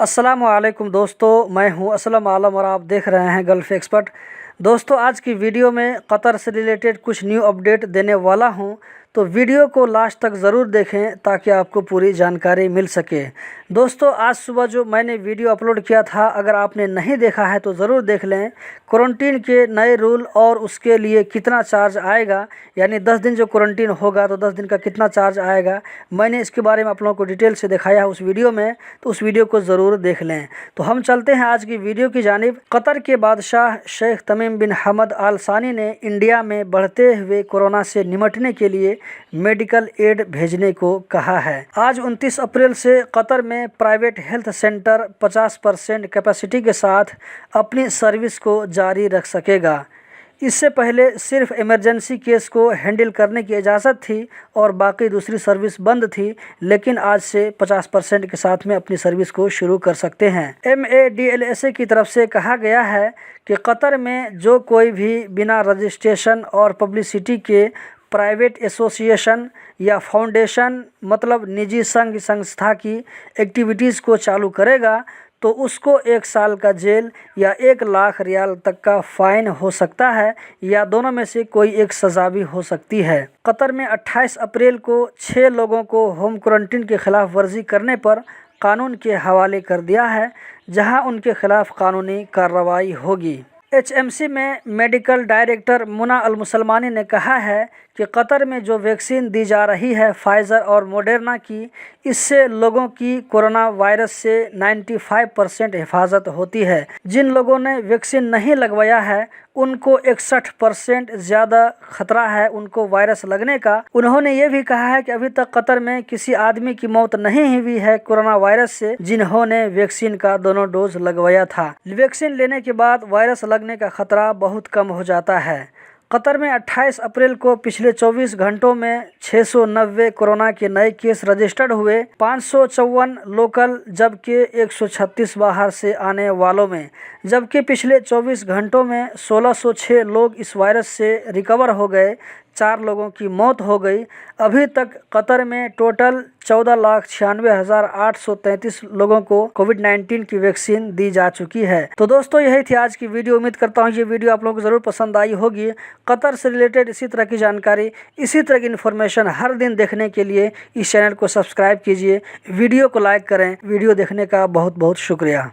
अस्सलामुअलैकुम दोस्तों, मैं हूं असलम आलम और आप देख रहे हैं गल्फ़ एक्सपर्ट। दोस्तों, आज की वीडियो में कतर से रिलेटेड कुछ न्यू अपडेट देने वाला हूं, तो वीडियो को लास्ट तक ज़रूर देखें ताकि आपको पूरी जानकारी मिल सके। दोस्तों, आज सुबह जो मैंने वीडियो अपलोड किया था, अगर आपने नहीं देखा है तो ज़रूर देख लें। क्वारंटीन के नए रूल और उसके लिए कितना चार्ज आएगा, यानी 10 दिन जो क्वारंटीन होगा तो 10 दिन का कितना चार्ज आएगा, मैंने इसके बारे में आप लोगों को डिटेल से दिखाया है उस वीडियो में, तो उस वीडियो को ज़रूर देख लें। तो हम चलते हैं आज की वीडियो की जानिब। कतर के बादशाह शेख तमीम बिन हमद आल सानी ने इंडिया में बढ़ते हुए कोरोना से निपटने के लिए मेडिकल एड भेजने को कहा है। आज 29 अप्रैल से कतर में प्राइवेट हेल्थ सेंटर 50% कैपेसिटी के साथ अपनी सर्विस को जारी रख सकेगा। इससे पहले सिर्फ इमरजेंसी केस को हैंडल करने की इजाज़त थी और बाकी दूसरी सर्विस बंद थी, लेकिन आज से 50% के साथ में अपनी सर्विस को शुरू कर सकते हैं। MADLSA की तरफ से कहा गया है कि कतर में जो कोई भी बिना रजिस्ट्रेशन और पब्लिसिटी के प्राइवेट एसोसिएशन या फाउंडेशन मतलब निजी संघ संस्था की एक्टिविटीज़ को चालू करेगा तो उसको 1 साल का जेल या 1 लाख रियाल तक का फाइन हो सकता है, या दोनों में से कोई एक सज़ा भी हो सकती है। कतर में 28 अप्रैल को 6 लोगों को होम क्वारंटीन के खिलाफ वर्जी करने पर कानून के हवाले कर दिया है, जहां उनके खिलाफ कानूनी कार्रवाई होगी। HMC में मेडिकल डायरेक्टर मुना अल मुसलमानी ने कहा है कि कतर में जो वैक्सीन दी जा रही है फाइज़र और मोडेर्ना की, इससे लोगों की कोरोना वायरस से 95% हिफाजत होती है। जिन लोगों ने वैक्सीन नहीं लगवाया है उनको 61% ज़्यादा खतरा है उनको वायरस लगने का। उन्होंने ये भी कहा है कि अभी तक कतर में किसी आदमी की मौत नहीं हुई है कोरोना वायरस से जिन्होंने वैक्सीन का दोनों डोज लगवाया था। वैक्सीन लेने के बाद वायरस लगने का खतरा बहुत कम हो जाता है। कतर में 28 अप्रैल को पिछले 24 घंटों में 690 कोरोना के नए केस रजिस्टर्ड हुए, 554 लोकल जबकि 136 बाहर से आने वालों में, जबकि पिछले 24 घंटों में 1606 लोग इस वायरस से रिकवर हो गए, 4 लोगों की मौत हो गई। अभी तक कतर में टोटल 14,96,833 लोगों को कोविड-19 की वैक्सीन दी जा चुकी है। तो दोस्तों, यही थी आज की वीडियो। उम्मीद करता हूँ ये वीडियो आप लोगों को ज़रूर पसंद आई होगी। कतर से रिलेटेड इसी तरह की जानकारी, इसी तरह की इन्फॉर्मेशन हर दिन देखने के लिए इस चैनल को सब्सक्राइब कीजिए, वीडियो को लाइक करें। वीडियो देखने का बहुत बहुत शुक्रिया।